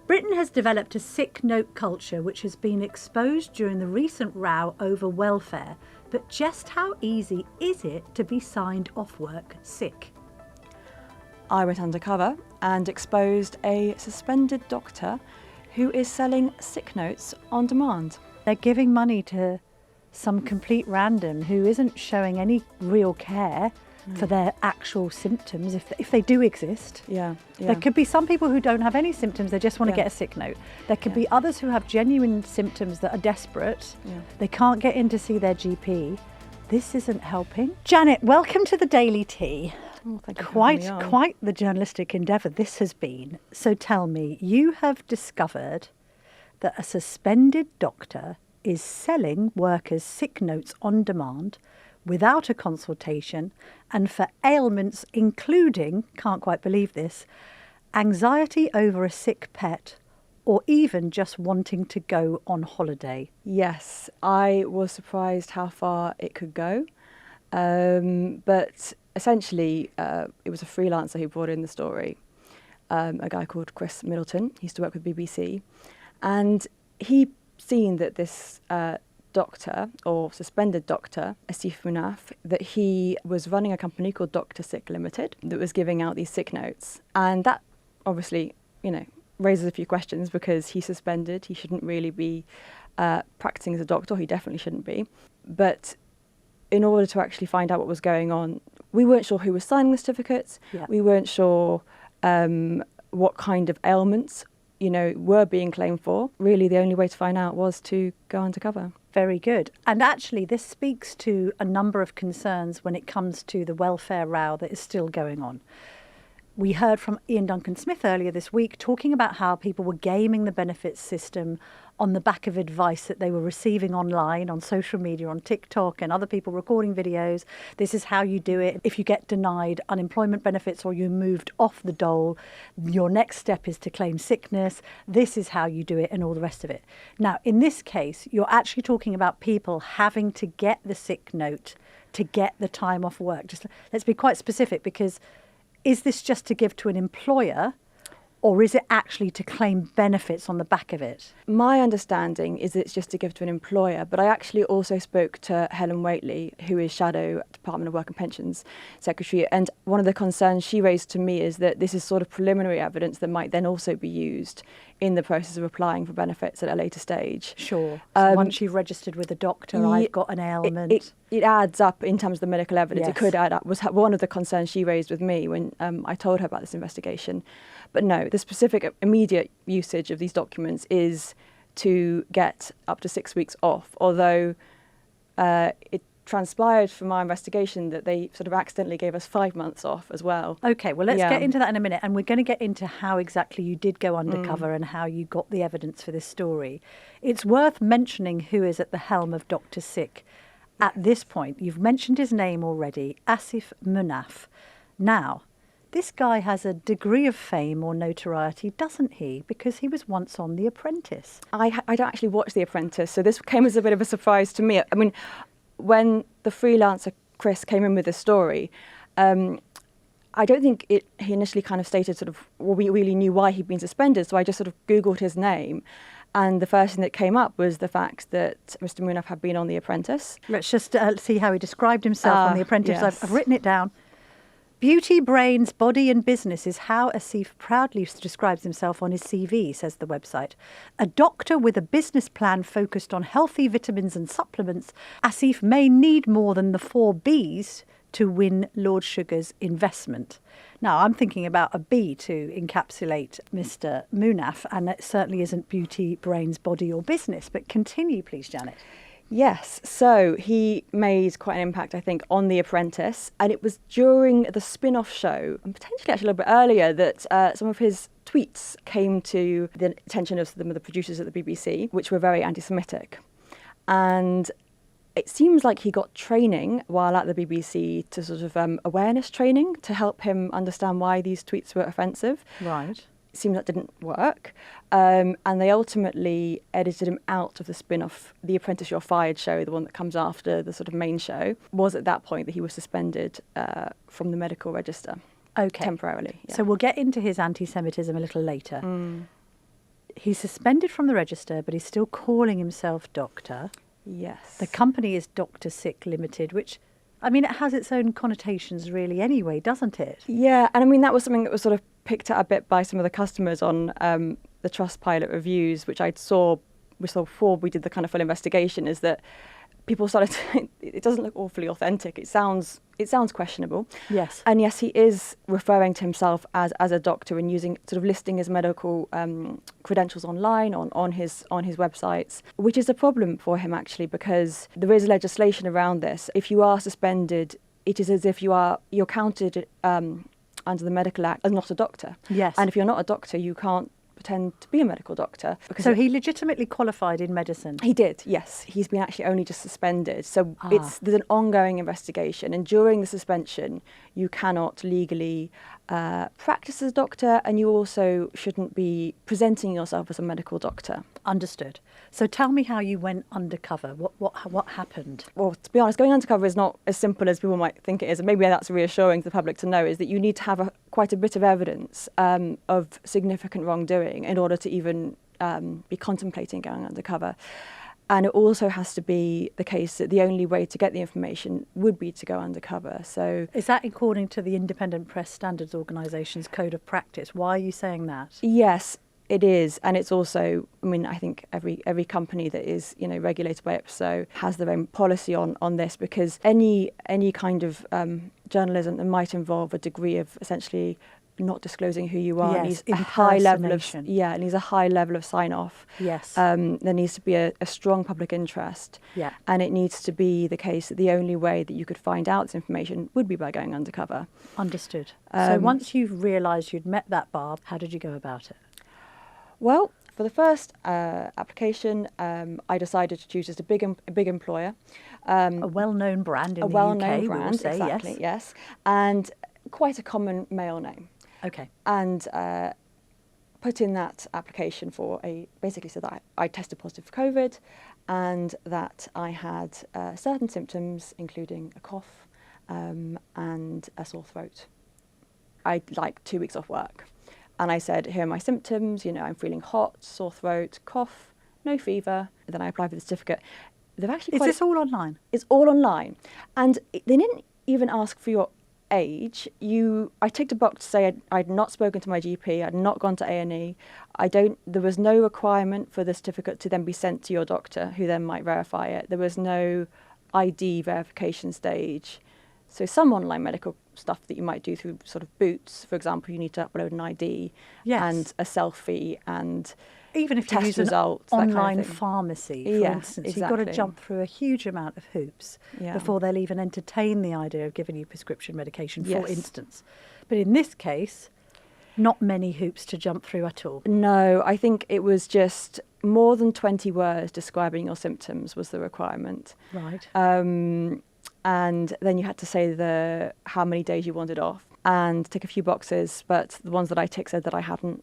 Britain has developed a sick note culture which has been exposed during the recent row over welfare, but just how easy is it to be signed off work sick? I went undercover and exposed a suspended doctor who is selling sick notes on demand. They're giving money to some complete random who isn't showing any real care for their actual symptoms, if they do exist. Yeah. There could be some people who don't have any symptoms, they just want to get a sick note. There could be others who have genuine symptoms that are desperate. They can't get in to see their GP. This isn't helping. Janet, welcome to the Daily Tea. Oh, thank you for having me on. Quite the journalistic endeavour this has been. So tell me, you have discovered that a suspended doctor is selling workers sick notes on demand without a consultation and for ailments including, can't quite believe this, anxiety over a sick pet or even just wanting to go on holiday. Yes, I was surprised how far it could go. But essentially, it was a freelancer who brought in the story, a guy called Chris Middleton. He used to work with BBC. And he seen that this doctor, or suspended doctor, Asif Munaf, that he was running a company called Dr. Sick Ltd that was giving out these sick notes. And that obviously, raises a few questions because he's suspended. He shouldn't really be practising as a doctor. He definitely shouldn't be. But in order to actually find out what was going on, we weren't sure who was signing the certificates. Yeah. We weren't sure what kind of ailments were being claimed for. Really, the only way to find out was to go undercover. Very good. And actually, this speaks to a number of concerns when it comes to the welfare row that is still going on. We heard from Iain Duncan Smith earlier this week talking about how people were gaming the benefits system on the back of advice that they were receiving online, on social media, on TikTok and other people recording videos. This is how you do it. If you get denied unemployment benefits or you moved off the dole, your next step is to claim sickness. This is how you do it and all the rest of it. Now, in this case, you're actually talking about people having to get the sick note to get the time off work. Just let's be quite specific, because is this just to give to an employer, or is it actually to claim benefits on the back of it? My understanding is it's just to give to an employer, but I actually also spoke to Helen Whately, who is Shadow Department of Work and Pensions Secretary, and one of the concerns she raised to me is that this is sort of preliminary evidence that might then also be used in the process of applying for benefits at a later stage. Sure. So once you've registered with a doctor, I've got an ailment. It adds up in terms of the medical evidence. Yes. It could add up, was one of the concerns she raised with me when I told her about this investigation. But no, the specific immediate usage of these documents is to get up to 6 weeks off, although it transpired from our investigation that they sort of accidentally gave us 5 months off as well. OK, well, let's get into that in a minute. And we're going to get into how exactly you did go undercover and how you got the evidence for this story. It's worth mentioning who is at the helm of Dr. Sick. At this point, you've mentioned his name already, Asif Munaf. Now, this guy has a degree of fame or notoriety, doesn't he? Because he was once on The Apprentice. I don't actually watch The Apprentice, so this came as a bit of a surprise to me. I mean, when the freelancer Chris came in with this story, I don't think he initially kind of stated sort of, well, we really knew why he'd been suspended, so I just sort of Googled his name. And the first thing that came up was the fact that Mr. Munaf had been on The Apprentice. Let's just see how he described himself on The Apprentice. Yes. I've written it down. Beauty, brains, body and business is how Asif proudly describes himself on his CV, says the website. A doctor with a business plan focused on healthy vitamins and supplements, Asif may need more than the 4 Bs to win Lord Sugar's investment. Now, I'm thinking about a B to encapsulate Mr. Munaf, and it certainly isn't beauty, brains, body or business. But continue, please, Janet. Yes, so he made quite an impact, I think, on The Apprentice, and it was during the spin-off show, and potentially actually a little bit earlier, that some of his tweets came to the attention of some of the producers at the BBC, which were very anti-Semitic. And it seems like he got training while at the BBC to sort of awareness training to help him understand why these tweets were offensive. Right. It seems that didn't work. And they ultimately edited him out of the spin-off, The Apprentice You're Fired show, the one that comes after the sort of main show. Was at that point that he was suspended from the medical register. Okay. Temporarily. Yeah. So we'll get into his anti-Semitism a little later. He's suspended from the register, but he's still calling himself doctor. Yes. The company is Dr. Sick Ltd, which, I mean, it has its own connotations really anyway, doesn't it? Yeah, and I mean, that was something that was sort of picked at a bit by some of the customers on the Trustpilot reviews, which we saw before we did the kind of full investigation, is that people started to, it doesn't look awfully authentic. It sounds questionable. Yes. And yes, he is referring to himself as a doctor and using, sort of listing his medical credentials online on his websites, which is a problem for him actually, because there is legislation around this. If you are suspended, it is as if you're counted under the Medical Act as not a doctor. Yes. And if you're not a doctor, you can't pretend to be a medical doctor. So he legitimately qualified in medicine? He did, yes. He's been actually only just suspended. So there's an ongoing investigation, and during the suspension you cannot legally practice as a doctor, and you also shouldn't be presenting yourself as a medical doctor. Understood. So tell me how you went undercover. What happened? Well, to be honest, going undercover is not as simple as people might think it is, and maybe that's reassuring to the public to know, is that you need to have quite a bit of evidence of significant wrongdoing in order to even be contemplating going undercover. And it also has to be the case that the only way to get the information would be to go undercover. So is that according to the Independent Press Standards Organisation's Code of Practice? Why are you saying that? Yes, it is. And it's also, I mean, I think every company that is, regulated by IPSO has their own policy on this, because any kind of journalism that might involve a degree of essentially not disclosing who you are, yes, needs a high level of sign off. Yes. There needs to be a strong public interest. Yeah. And it needs to be the case that the only way that you could find out this information would be by going undercover. Understood. So once you've realised you'd met that bar, how did you go about it? Well, for the first application, I decided to choose just a big employer. A well-known brand in the UK, well-known brand, we will say, exactly, yes. And quite a common male name. Okay. And put in that application basically so that I tested positive for COVID, and that I had certain symptoms, including a cough and a sore throat. I'd like 2 weeks off work. And I said, here are my symptoms, I'm feeling hot, sore throat, cough, no fever. And then I applied for the certificate. They've actually Is this all online? It's all online. And they didn't even ask for your age. I ticked a box to say I'd not spoken to my GP, I'd not gone to A&E. There was no requirement for the certificate to then be sent to your doctor, who then might verify it. There was no ID verification stage. So some online medical stuff that you might do through sort of Boots, for example, you need to upload an ID and a selfie and even if you test use results, an that online kind of thing. pharmacy, for instance, exactly. you've got to jump through a huge amount of hoops before they'll even entertain the idea of giving you prescription medication, for instance. But in this case, not many hoops to jump through at all. No, I think it was just more than 20 words describing your symptoms was the requirement. Right. And then you had to say how many days you wanted off and tick a few boxes. But the ones that I ticked said that I hadn't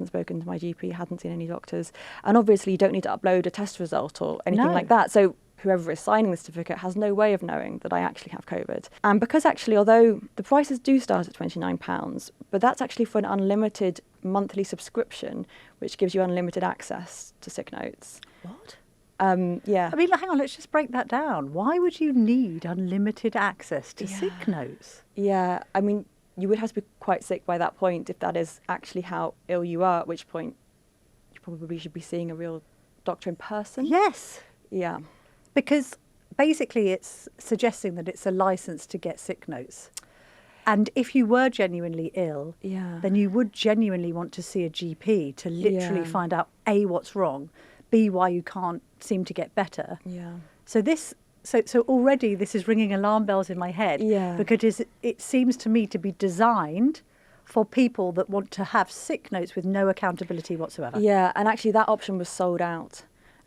spoken to my GP, hadn't seen any doctors. And obviously you don't need to upload a test result or anything like that. So whoever is signing the certificate has no way of knowing that I actually have COVID. And because actually, although the prices do start at £29, but that's actually for an unlimited monthly subscription, which gives you unlimited access to sick notes. What? Yeah. I mean, hang on, let's just break that down. Why would you need unlimited access to sick notes? Yeah, I mean, you would have to be quite sick by that point if that is actually how ill you are, at which point you probably should be seeing a real doctor in person. Yes. Yeah. Because basically it's suggesting that it's a licence to get sick notes. And if you were genuinely ill, then you would genuinely want to see a GP to literally find out A, what's wrong, B, why you can't seem to get better. Yeah. So already this is ringing alarm bells in my head. Yeah. Because it seems to me to be designed for people that want to have sick notes with no accountability whatsoever. Yeah, and actually that option was sold out.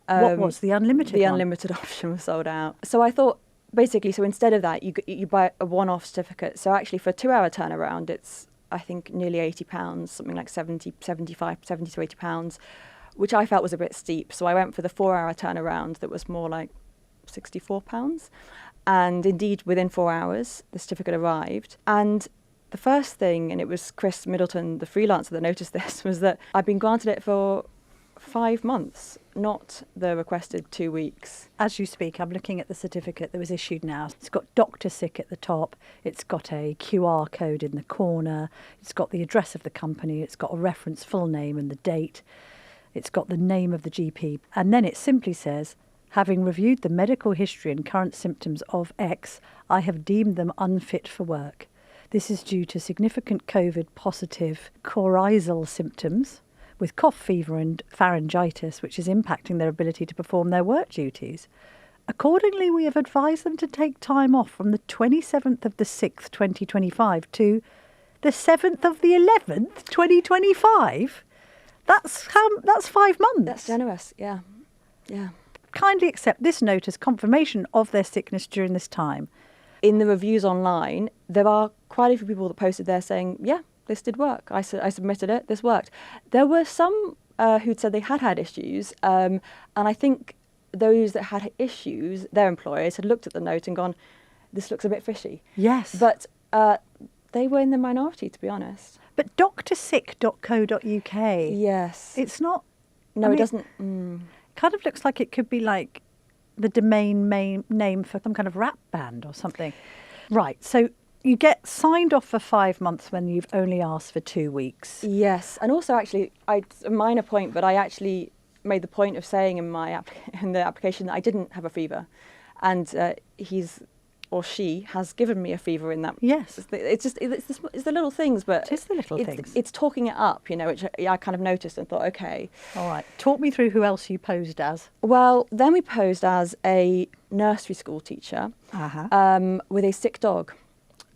What was the unlimited The one? unlimited option was sold out. So I thought, basically, so instead of that, you buy a one-off certificate. So actually for a 2-hour turnaround, it's, I think, nearly £80, something like 70 to £80, which I felt was a bit steep. So I went for the 4-hour turnaround that was more like £64. And indeed, within 4 hours, the certificate arrived. And the first thing, and it was Chris Middleton, the freelancer, that noticed this, was that I'd been granted it for 5 months, not the requested 2 weeks. As you speak, I'm looking at the certificate that was issued now. It's got Dr. Sick at the top. It's got a QR code in the corner. It's got the address of the company. It's got a reference full name and the date. It's got the name of the GP. And then it simply says, having reviewed the medical history and current symptoms of X, I have deemed them unfit for work. This is due to significant COVID positive coryzal symptoms with cough, fever and pharyngitis, which is impacting their ability to perform their work duties. Accordingly, we have advised them to take time off from the 27th of the 6th, 2025 to the 7th of the 11th, 2025. That's 5 months. That's generous, yeah. Yeah. Kindly accept this note as confirmation of their sickness during this time. In the reviews online, there are quite a few people that posted there saying, yeah, this did work. I submitted it, this worked. There were some who'd said they had issues, and I think those that had issues, their employers had looked at the note and gone, this looks a bit fishy. Yes. But they were in the minority, to be honest. But drsick.co.uk. Yes. It's not... No, it doesn't... Kind of looks like it could be like the domain name for some kind of rap band or something. Right, so you get signed off for 5 months when you've only asked for 2 weeks. Yes, and also actually, a minor point, but I actually made the point of saying in the application that I didn't have a fever, and he's or she has given me a fever in that. Yes. It's the little things, but it is the little things. It's talking it up, which I kind of noticed and thought, okay. All right. Talk me through who else you posed as. Well, then we posed as a nursery school teacher with a sick dog.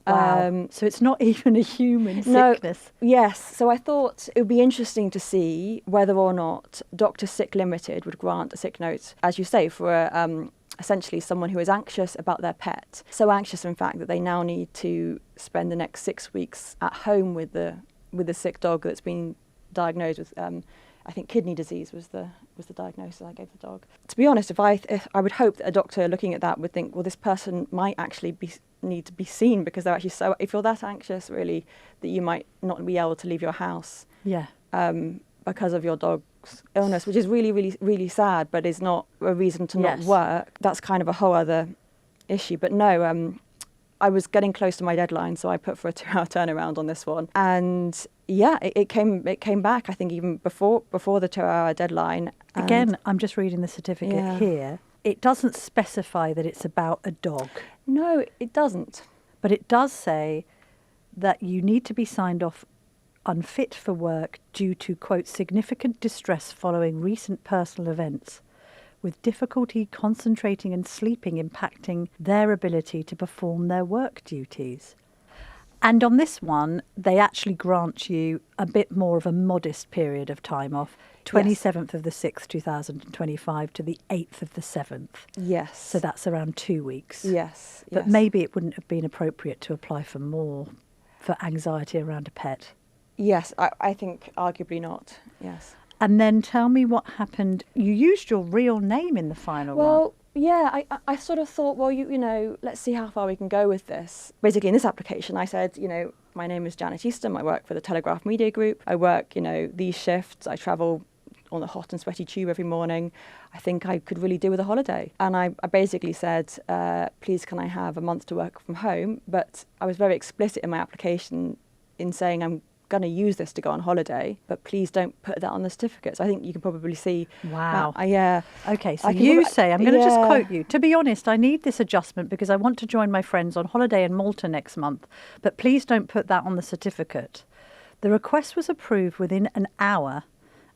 Wow. So it's not even a human sickness. No, yes. So I thought it would be interesting to see whether or not Dr. Sick Ltd would grant a sick note, as you say, for essentially someone who is anxious about their pet. So anxious, in fact, that they now need to spend the next 6 weeks at home with the sick dog that's been diagnosed with, I think, kidney disease was the diagnosis I gave the dog. To be honest, if I would hope that a doctor looking at that would think, well, this person might actually need to be seen because they're actually so. If you're that anxious, really, that you might not be able to leave your house. Yeah. Because of your dog's illness, which is really, really, really sad, but is not a reason to not work. That's kind of a whole other issue. But no, I was getting close to my deadline, so I put for a 2-hour turnaround on this one. And yeah, it came back, I think, even before the 2-hour deadline. Again, I'm just reading the certificate here. It doesn't specify that it's about a dog. No, it doesn't. But it does say that you need to be signed off unfit for work due to, quote, significant distress following recent personal events, with difficulty concentrating and sleeping impacting their ability to perform their work duties. And on this one, they actually grant you a bit more of a modest period of time off, 27th of the 6th, 2025 to the 8th of the 7th. Yes. So that's around 2 weeks. Yes. But maybe it wouldn't have been appropriate to apply for more for anxiety around a pet. Yes, I think arguably not, yes. And then tell me what happened. You used your real name in the final one. Well, yeah, I sort of thought, well, you know, let's see how far we can go with this. Basically, in this application, I said, my name is Janet Eastham. I work for the Telegraph Media Group. I work, these shifts. I travel on the hot and sweaty tube every morning. I think I could really do with a holiday. And I basically said, please, can I have a month to work from home? But I was very explicit in my application in saying I'm going to use this to go on holiday, but please don't put that on the certificate. So I think you can probably see. Wow. Okay, so you say, I'm going to just quote you. To be honest, I need this adjustment because I want to join my friends on holiday in Malta next month, but please don't put that on the certificate. The request was approved within an hour.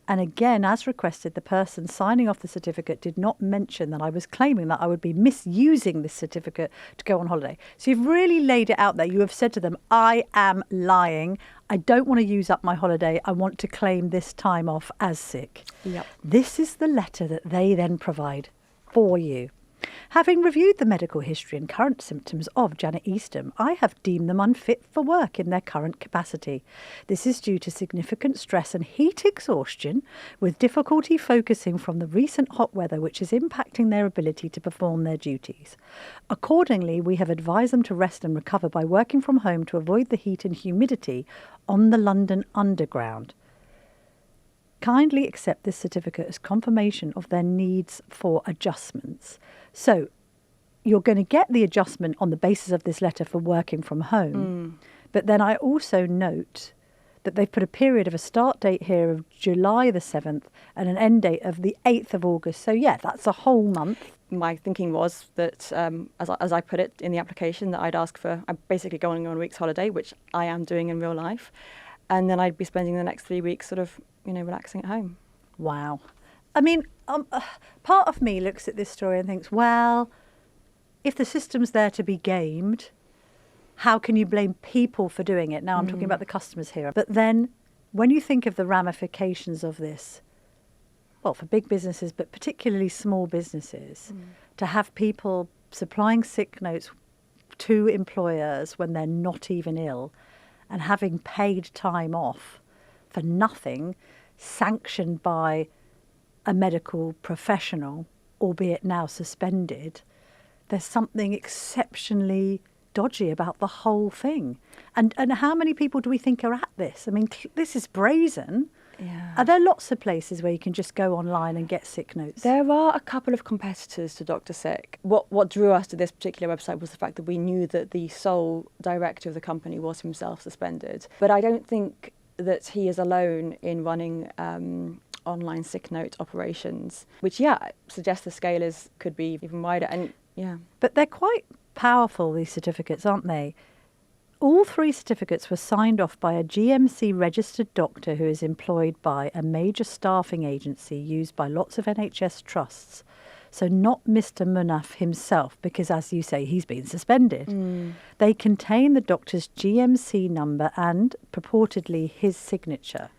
And again, as requested, the person signing off the certificate did not mention that I was claiming that I would be misusing this certificate to go on holiday. So you've really laid it out there. You have said to them, I am lying. I don't want to use up my holiday. I want to claim this time off as sick. Yep. This is the letter that they then provide for you. Having reviewed the medical history and current symptoms of Janet Eastham, I have deemed them unfit for work in their current capacity. This is due to significant stress and heat exhaustion, with difficulty focusing from the recent hot weather, which is impacting their ability to perform their duties. Accordingly, we have advised them to rest and recover by working from home to avoid the heat and humidity on the London Underground. Kindly accept this certificate as confirmation of their needs for adjustments. So you're going to get the adjustment on the basis of this letter for working from home. But then I also note that they've put a period of a start date here of July the 7th and an end date of the 8th of August. So, yeah, that's a whole month. My thinking was that, as I put it in the application, that I'd ask for, I'm basically going on a week's holiday, which I am doing in real life. And then I'd be spending the next 3 weeks sort of, relaxing at home. Wow. I mean, part of me looks at this story and thinks, well, if the system's there to be gamed, how can you blame people for doing it? Now I'm talking about the customers here. But then when you think of the ramifications of this, well, for big businesses, but particularly small businesses, to have people supplying sick notes to employers when they're not even ill and having paid time off for nothing, sanctioned by a medical professional, albeit now suspended, there's something exceptionally dodgy about the whole thing. And how many people do we think are at this? I mean, this is brazen. Yeah. Are there lots of places where you can just go online and get sick notes? There are a couple of competitors to Dr. Sick. What drew us to this particular website was the fact that we knew that the sole director of the company was himself suspended. But I don't think that he is alone in running online sick note operations, which, suggests the scale could be even wider. And But they're quite powerful, these certificates, aren't they? All 3 certificates were signed off by a GMC registered doctor who is employed by a major staffing agency used by lots of NHS trusts. So not Mr. Munaf himself, because as you say, he's been suspended. They contain the doctor's GMC number and purportedly his signature.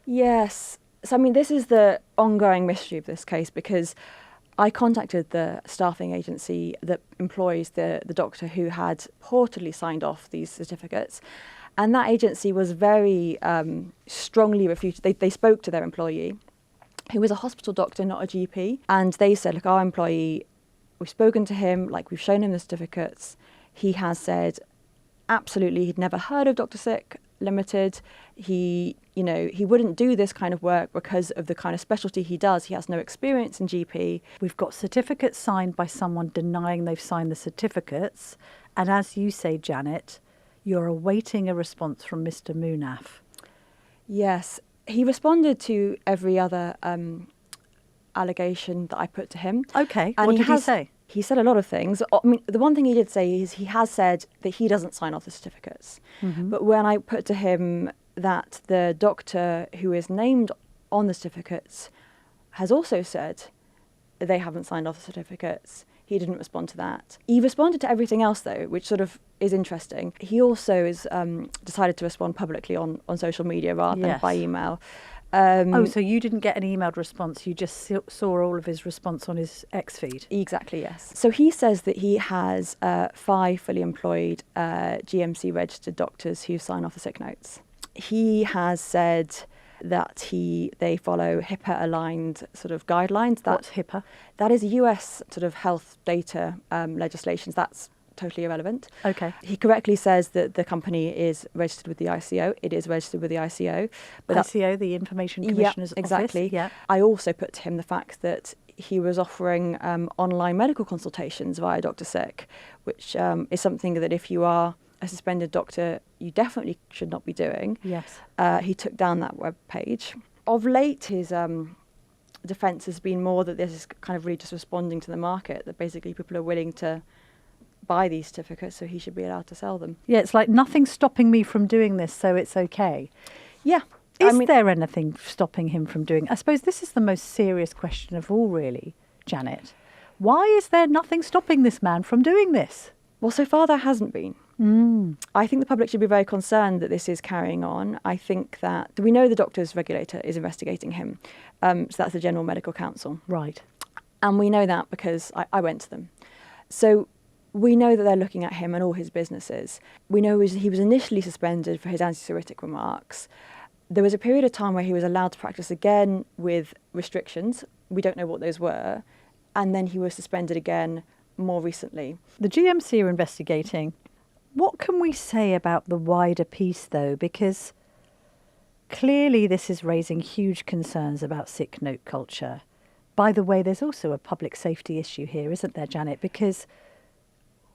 Yes. So, I mean, this is the ongoing mystery of this case, because I contacted the staffing agency that employs the doctor who had purportedly signed off these certificates. And that agency was very strongly refuted. They spoke to their employee, who was a hospital doctor, not a GP. And they said, look, our employee, we've spoken to him, we've shown him the certificates. He has said, absolutely, he'd never heard of Dr. Sick Limited. He wouldn't do this kind of work because of the kind of specialty he does. He has no experience in GP. We've got certificates signed by someone denying they've signed the certificates. And as you say, Janet, you're awaiting a response from Mr. Munaf. Yes. He responded to every other allegation that I put to him. Okay. And what did he say? He said a lot of things. I mean, the one thing he did say is he has said that he doesn't sign off the certificates. But when I put to him that the doctor who is named on the certificates has also said they haven't signed off the certificates, he didn't respond to that. He responded to everything else, though, which sort of is interesting. He also is decided to respond publicly on social media rather than by email. So you didn't get an emailed response, you just saw all of his response on his X feed? Exactly, yes. So he says that he has 5 fully employed GMC registered doctors who sign off the sick notes. He has said that they follow HIPAA-aligned sort of guidelines. What's HIPAA? That is US sort of health data legislations. That's totally irrelevant. Okay. He correctly says that the company is registered with the ICO. It is registered with the ICO. But ICO, the Information Commissioner's exactly. Office. Yeah. I also put to him the fact that he was offering online medical consultations via Dr. Sick, which is something that if you are a suspended doctor, you definitely should not be doing. Yes. He took down that web page. Of late, his defence has been more that this is kind of really just responding to the market, that basically people are willing to buy these certificates, so he should be allowed to sell them. Yeah, it's like nothing's stopping me from doing this, so it's okay. Yeah. Is there anything stopping him from doing? I suppose this is the most serious question of all, really, Janet. Why is there nothing stopping this man from doing this? Well, so far there hasn't been. I think the public should be very concerned that this is carrying on. I think that we know the doctor's regulator is investigating him. So that's the General Medical Council. Right. And we know that because I went to them. So we know that they're looking at him and all his businesses. We know he was initially suspended for his antisemitic remarks. There was a period of time where he was allowed to practice again with restrictions. We don't know what those were. And then he was suspended again more recently. The GMC are investigating. What can we say about the wider piece, though? Because Clearly, this is raising huge concerns about sick note culture. By the way, there's also a public safety issue here, isn't there, Janet? Because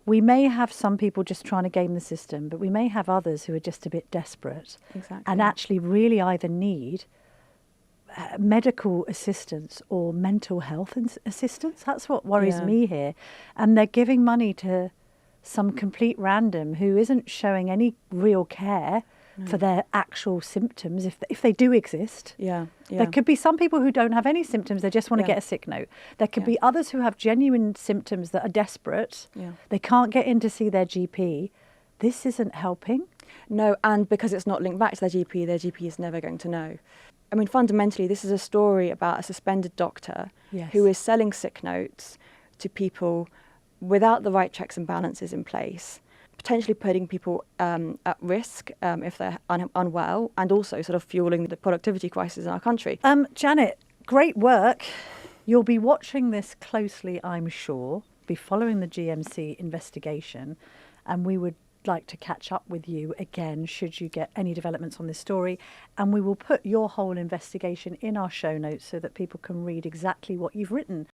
we may have some people just trying to game the system, but we may have others who are just a bit desperate and actually really either need medical assistance or mental health assistance. That's what worries me here. And they're giving money to some complete random who isn't showing any real care for their actual symptoms, if they do exist. There could be some people who don't have any symptoms, they just want to get a sick note. There could be others who have genuine symptoms that are desperate. They can't get in to see their GP. This isn't helping. No, and because it's not linked back to their GP is never going to know. I mean, fundamentally, this is a story about a suspended doctor who is selling sick notes to people without the right checks and balances in place, potentially putting people at risk if they're unwell, and also sort of fueling the productivity crisis in our country. Janet, great work. You'll be watching this closely, I'm sure, be following the GMC investigation, and we would like to catch up with you again should you get any developments on this story, and we will put your whole investigation in our show notes so that people can read exactly what you've written.